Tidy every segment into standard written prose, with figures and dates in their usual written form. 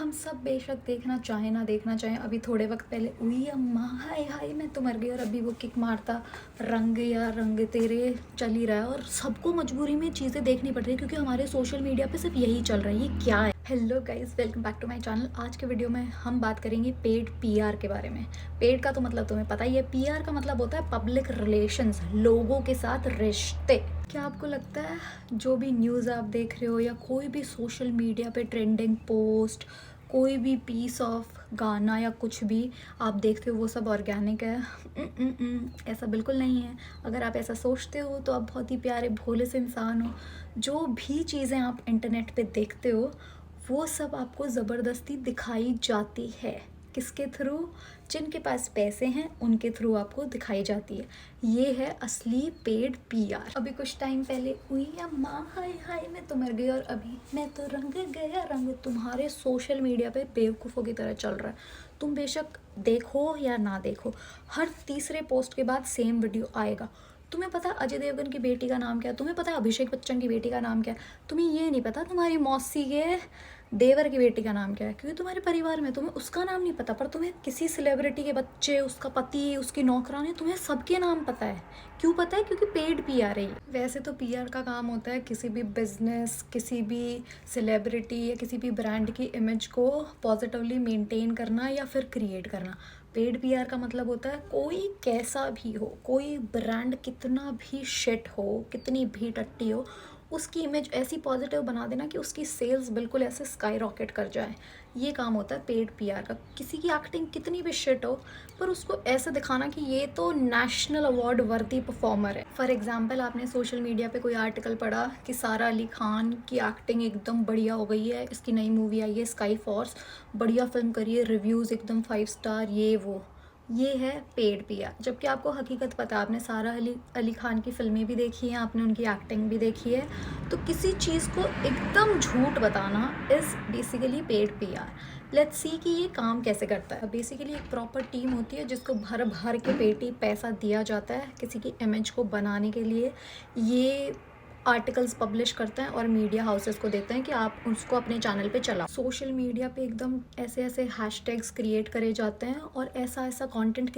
हम सब बेशक देखना चाहें ना देखना चाहें, अभी थोड़े वक्त पहले उई अम्मा हाय हाय मैं तो मर गई, और अभी वो किक मारता रंग या रंग तेरे चल ही रहा है, और सबको मजबूरी में चीज़ें देखनी पड़ रही है क्योंकि हमारे सोशल मीडिया पे सिर्फ यही चल रहा है। ये क्या है? Hello guys, welcome back to my channel. आज के वीडियो में हम बात करेंगे पेड पीआर के बारे में। पेड का तो मतलब तुम्हें पता ही है, पीआर का मतलब होता है पब्लिक रिलेशंस, लोगों के साथ रिश्ते। क्या आपको लगता है जो भी न्यूज़ आप देख रहे हो या कोई भी सोशल मीडिया पे ट्रेंडिंग पोस्ट, कोई भी पीस ऑफ गाना या कुछ भी आप देखते हो वो सब ऑर्गेनिक है? ऐसा बिल्कुल नहीं है। अगर आप ऐसा सोचते हो तो आप बहुत ही प्यारे भोले से इंसान हो। जो भी चीज़ें आप इंटरनेट पे देखते हो वो सब आपको ज़बरदस्ती दिखाई जाती है। किसके थ्रू? जिनके पास पैसे हैं उनके थ्रू आपको दिखाई जाती है। ये है असली पेड पीआर। अभी कुछ टाइम पहले हुई अम्मा हाय हाय मैं तो मर गई, और अभी मैं तो रंग गया रंग तुम्हारे सोशल मीडिया पे बेवकूफ़ों की तरह चल रहा है। तुम बेशक देखो या ना देखो, हर तीसरे पोस्ट के बाद सेम वीडियो आएगा। तुम्हें पता है अजय देवगन की बेटी का नाम क्या है? तुम्हें पता है अभिषेक बच्चन की बेटी का नाम क्या है? तुम्हें ये नहीं पता तुम्हारी मौसी के देवर की बेटी का नाम क्या है, क्योंकि तुम्हारे परिवार में तुम्हें उसका नाम नहीं पता, पर तुम्हें किसी सेलिब्रिटी के बच्चे, उसका पति, उसकी नौकरानी, तुम्हें सबके नाम पता है। क्यों पता है? क्योंकि पेड पीआर है। वैसे तो पीआर का काम होता है किसी भी बिजनेस, किसी भी सेलिब्रिटी या किसी भी ब्रांड की इमेज को पॉजिटिवली मेंटेन करना या फिर क्रिएट करना। पेड पीआर का मतलब होता है कोई कैसा भी हो, कोई ब्रांड कितना भी शिट हो, कितनी भी टट्टी हो, उसकी इमेज ऐसी पॉजिटिव बना देना कि उसकी सेल्स बिल्कुल ऐसे स्काई रॉकेट कर जाए। ये काम होता है पेड पीआर का। किसी की एक्टिंग कितनी भी शिट हो, पर उसको ऐसे दिखाना कि ये तो नेशनल अवार्ड वर्दी परफॉर्मर है। फॉर एग्जांपल, आपने सोशल मीडिया पे कोई आर्टिकल पढ़ा कि सारा अली खान की एक्टिंग एकदम बढ़िया हो गई है, इसकी नई मूवी आई है स्काई फोर्स, बढ़िया फिल्म करी है, रिव्यूज़ एकदम 5 स्टार, ये वो। ये है पेड पीआर। जबकि आपको हकीकत पता, आपने सारा अली खान की फिल्में भी देखी हैं, आपने उनकी एक्टिंग भी देखी है, तो किसी चीज़ को एकदम झूठ बताना is basically paid PR. Let's see कि ये काम कैसे करता है। बेसिकली एक प्रॉपर टीम होती है जिसको भर भर के पेटी पैसा दिया जाता है किसी की इमेज को बनाने के लिए। ये आर्टिकल्स पब्लिश करते हैं और मीडिया हाउसेस को देते हैं कि आप उसको अपने चैनल पे चलाओ। सोशल मीडिया पे एकदम ऐसे ऐसे हैशटैग्स क्रिएट करे जाते हैं और ऐसा ऐसा कंटेंट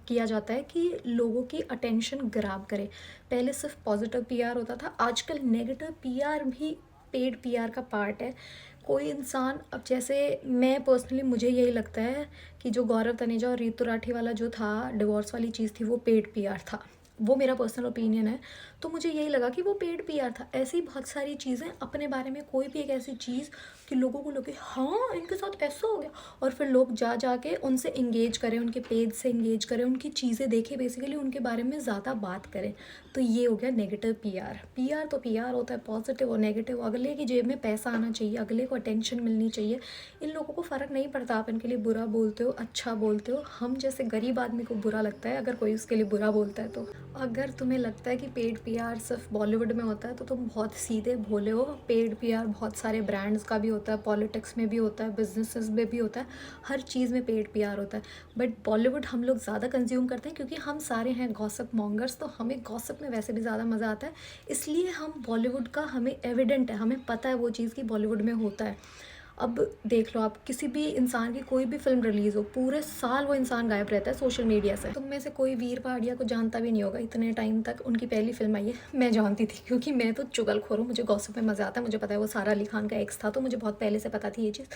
किया जाता है कि लोगों की अटेंशन ग्रैब करे। पहले सिर्फ पॉजिटिव पीआर होता था, आजकल नेगेटिव पीआर भी पेड पीआर का पार्ट है। कोई इंसान, अब जैसे मैं पर्सनली, मुझे यही लगता है कि जो गौरव तनेजा और रीतू राठी वाला जो था डिवोर्स वाली चीज़ थी, वो पेड पीआर था। वो मेरा पर्सनल ओपिनियन है। तो मुझे यही लगा कि वो पेड पीआर था। ऐसी बहुत सारी चीज़ें अपने बारे में, कोई भी एक ऐसी चीज़ कि लोगों को लगे हाँ इनके साथ ऐसा हो गया, और फिर लोग जा के उनसे इंगेज करें, उनके पेज से इंगेज करें, उनकी चीज़ें देखें, बेसिकली उनके बारे में ज़्यादा बात करें। तो ये हो गया नेगेटिव पीआर। पीआर तो पीआर होता है, पॉजिटिव और नेगेटिव। अगले की जेब में पैसा आना चाहिए, अगले को अटेंशन मिलनी चाहिए। इन लोगों को फ़र्क नहीं पड़ता आप इनके लिए बुरा बोलते हो, अच्छा बोलते हो। हम जैसे गरीब आदमी को बुरा लगता है अगर कोई उसके लिए बुरा बोलता है तो। अगर तुम्हें लगता है कि पेड पीआर सिर्फ बॉलीवुड में होता है तो तुम बहुत सीधे भोले हो। पेड पीआर बहुत सारे ब्रांड्स का भी होता है, पॉलिटिक्स में भी होता है, बिजनेसेस में भी होता है, हर चीज़ में पेड पीआर होता है। बट बॉलीवुड हम लोग ज़्यादा कंज्यूम करते हैं क्योंकि हम सारे हैं गॉसिप मॉन्गर्स, तो हमें गॉसिप में वैसे भी ज़्यादा मज़ा आता है। इसलिए हम बॉलीवुड का, हमें एविडेंट है, हमें पता है वो चीज़ कि बॉलीवुड में होता है। अब देख लो, आप किसी भी इंसान की कोई भी फिल्म रिलीज़ हो, पूरे साल वो इंसान गायब रहता है सोशल मीडिया से। तुम में से कोई वीर पहाड़िया को जानता भी नहीं होगा। इतने टाइम तक उनकी पहली फिल्म आई है, मैं जानती थी क्योंकि मैं तो चुगलखोर हूँ, मुझे गॉसिप में मज़ा आता है। मुझे पता है वो सारा अली खान का एक्स था, तो मुझे बहुत पहले से पता थी ये चीज़।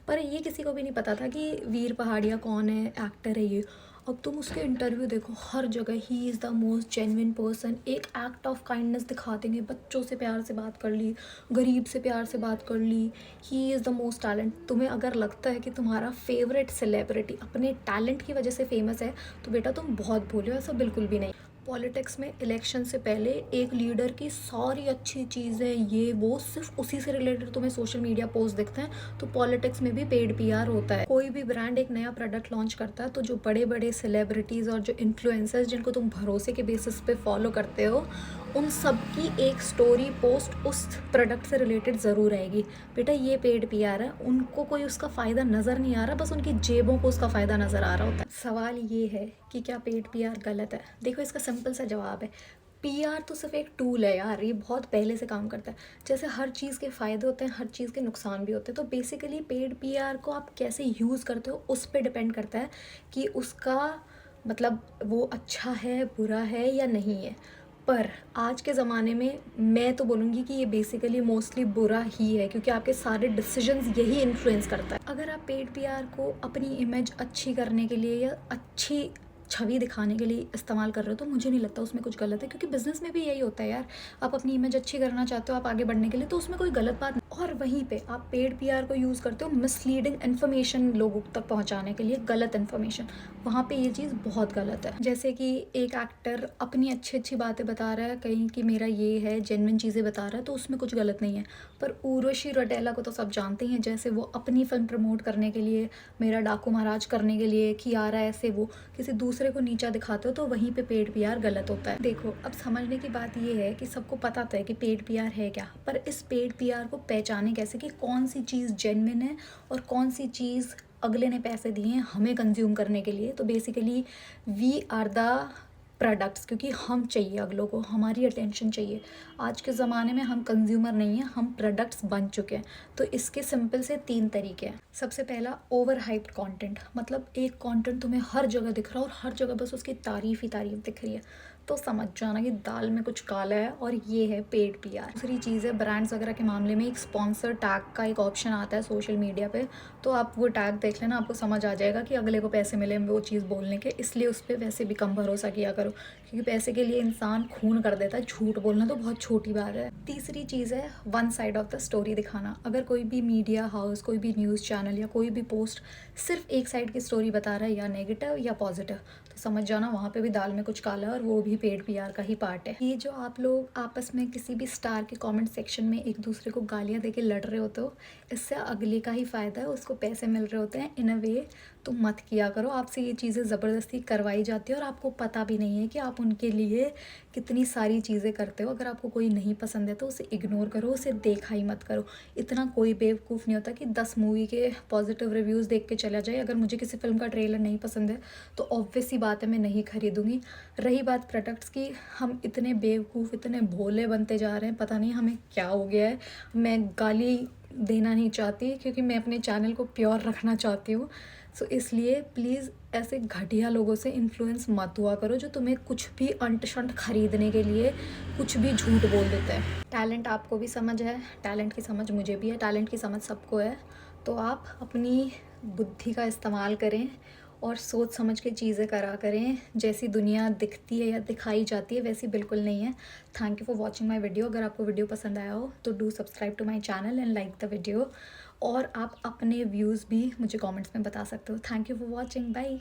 पर ये किसी को भी नहीं पता था कि वीर पहाड़िया कौन है, एक्टर है ये। अब तुम उसके इंटरव्यू देखो, हर जगह ही is the most genuine person. एक एक्ट ऑफ काइंडनेस दिखा देंगे, बच्चों से प्यार से बात कर ली, गरीब से प्यार से बात कर ली, he is the most talent. तुम्हें अगर लगता है कि तुम्हारा फेवरेट सेलिब्रिटी अपने टैलेंट की वजह से फेमस है तो बेटा तुम बहुत भूले हो, ऐसा बिल्कुल भी नहीं। पॉलिटिक्स में इलेक्शन से पहले एक लीडर की सारी अच्छी चीज़ें, ये वो, सिर्फ उसी से रिलेटेड तुम्हें सोशल मीडिया पोस्ट दिखते हैं। तो पॉलिटिक्स में भी पेड पीआर होता है। कोई भी ब्रांड एक नया प्रोडक्ट लॉन्च करता है तो जो बड़े बड़े सेलिब्रिटीज़ और जो इन्फ्लुएंसर्स जिनको तुम भरोसे के बेसिस पे फॉलो करते हो, उन सब की एक स्टोरी पोस्ट उस प्रोडक्ट से रिलेटेड ज़रूर रहेगी। बेटा ये पेड पीआर है। उनको कोई उसका फ़ायदा नज़र नहीं आ रहा, बस उनकी जेबों को उसका फ़ायदा नज़र आ रहा होता है। सवाल ये है कि क्या पेड पीआर गलत है? देखो, इसका सिंपल सा जवाब है, पीआर तो सिर्फ एक टूल है यार, ये बहुत पहले से काम करता है। जैसे हर चीज़ के फ़ायदे होते हैं, हर चीज़ के नुकसान भी होते हैं। तो बेसिकली पेड पीआर को आप कैसे यूज़ करते हो उस पे डिपेंड करता है कि उसका मतलब वो अच्छा है, बुरा है या नहीं है। पर आज के ज़माने में मैं तो बोलूँगी कि ये बेसिकली मोस्टली बुरा ही है, क्योंकि आपके सारे डिसीजंस यही इन्फ्लुएंस करता है। अगर आप पेड पीआर को अपनी इमेज अच्छी करने के लिए या अच्छी छवि दिखाने के लिए इस्तेमाल कर रहे हो तो मुझे नहीं लगता उसमें कुछ गलत है, क्योंकि बिज़नेस में भी यही होता है यार। आप अपनी इमेज अच्छी करना चाहते हो, आप आगे बढ़ने के लिए, तो उसमें कोई गलत बात नहीं। और वहीं पे आप पेड पीआर को यूज़ करते हो मिसलीडिंग इन्फॉर्मेशन लोगों तक पहुंचाने के लिए, गलत इन्फॉर्मेशन, वहाँ पे ये चीज़ बहुत गलत है। जैसे कि एक एक्टर अपनी अच्छी अच्छी बातें बता रहा है कहीं कि मेरा ये है, जेन्युइन चीज़ें बता रहा है, तो उसमें कुछ गलत नहीं है। पर उर्वशी रौटेला को तो सब जानते ही हैं, जैसे वो अपनी फिल्म प्रमोट करने के लिए, मेरा डाकू महाराज करने के लिए, कियारा ऐसे वो किसी दूसरे को नीचा दिखाते हो, तो वहीं पे पेड पीआर गलत होता है। देखो, अब समझने की बात ये है कि सबको पता तो है कि पेड पीआर है क्या, पर इस पेड पीआर को पहचाने कैसे कि कौन सी चीज़ जेन्युइन है और कौन सी चीज़ अगले ने पैसे दिए हैं हमें कंज्यूम करने के लिए। तो basically we are the products, क्योंकि हम चाहिए अगलों को, हमारी अटेंशन चाहिए। आज के ज़माने में हम कंज्यूमर नहीं हैं, हम प्रोडक्ट्स बन चुके हैं। तो इसके सिंपल से 3 तरीके हैं। सबसे पहला, ओवर हाइप्ड कंटेंट, मतलब एक कंटेंट तुम्हें हर जगह दिख रहा है और हर जगह बस उसकी तारीफ़ ही तारीफ़ दिख रही है, तो समझ जाना कि दाल में कुछ काला है और ये है पेड पीआर। दूसरी चीज़ है, ब्रांड्स वगैरह के मामले में एक स्पॉन्सर टैग का एक ऑप्शन आता है सोशल मीडिया पे, तो आप वो टैग देख लेना, आपको समझ आ जाएगा कि अगले को पैसे मिले वो चीज़ बोलने के, इसलिए उस पर वैसे भी कम भरोसा किया करो, क्योंकि पैसे के लिए इंसान खून कर देता है। झूठ बोलना तो बहुत छोटी बात है। तीसरी चीज़ है one side of the story दिखाना। अगर कोई भी मीडिया हाउस, कोई भी न्यूज़ चैनल या कोई भी पोस्ट सिर्फ एक साइड की स्टोरी बता रहा है, या नेगेटिव या पॉजिटिव, तो समझ जाना वहाँ पे भी दाल में कुछ काला है और वो भी पेड पीआर का ही पार्ट है। ये जो आप लोग आपस में किसी भी स्टार के कमेंट सेक्शन में एक दूसरे को गालियाँ देके लड़ रहे होते हो, इससे अगले का ही फ़ायदा है, उसको पैसे मिल रहे होते हैं इन अ वे, तो मत किया करो। आपसे ये चीज़ें ज़बरदस्ती करवाई जाती है और आपको पता भी नहीं है कि आप उनके लिए कितनी सारी चीज़ें करते हो। अगर आपको कोई नहीं पसंद है तो उसे इग्नोर करो, उसे देखा ही मत करो। इतना कोई बेवकूफ़ नहीं होता कि 10 मूवी के पॉजिटिव रिव्यूज़ देख के चला जाए। अगर मुझे किसी फिल्म का ट्रेलर नहीं पसंद है तो ऑब्वियस सी बात है मैं नहीं खरीदूंगी। रही बात प्रोडक्ट्स की, हम इतने बेवकूफ़, इतने भोले बनते जा रहे हैं, पता नहीं हमें क्या हो गया है। मैं गाली देना नहीं चाहती क्योंकि मैं अपने चैनल को प्योर रखना चाहती हूँ, सो इसलिए प्लीज़ ऐसे घटिया लोगों से इन्फ्लुएंस मत हुआ करो जो तुम्हें कुछ भी अंट शंट खरीदने के लिए कुछ भी झूठ बोल देते हैं। टैलेंट आपको भी समझ है, टैलेंट की समझ मुझे भी है, टैलेंट की समझ सबको है, तो आप अपनी बुद्धि का इस्तेमाल करें और सोच समझ के चीज़ें करा करें। जैसी दुनिया दिखती है या दिखाई जाती है वैसी बिल्कुल नहीं है। Thank you for watching my video. अगर आपको वीडियो पसंद आया हो तो do subscribe to my channel and like the video, और आप अपने व्यूज़ भी मुझे कमेंट्स में बता सकते हो। Thank you for watching, bye.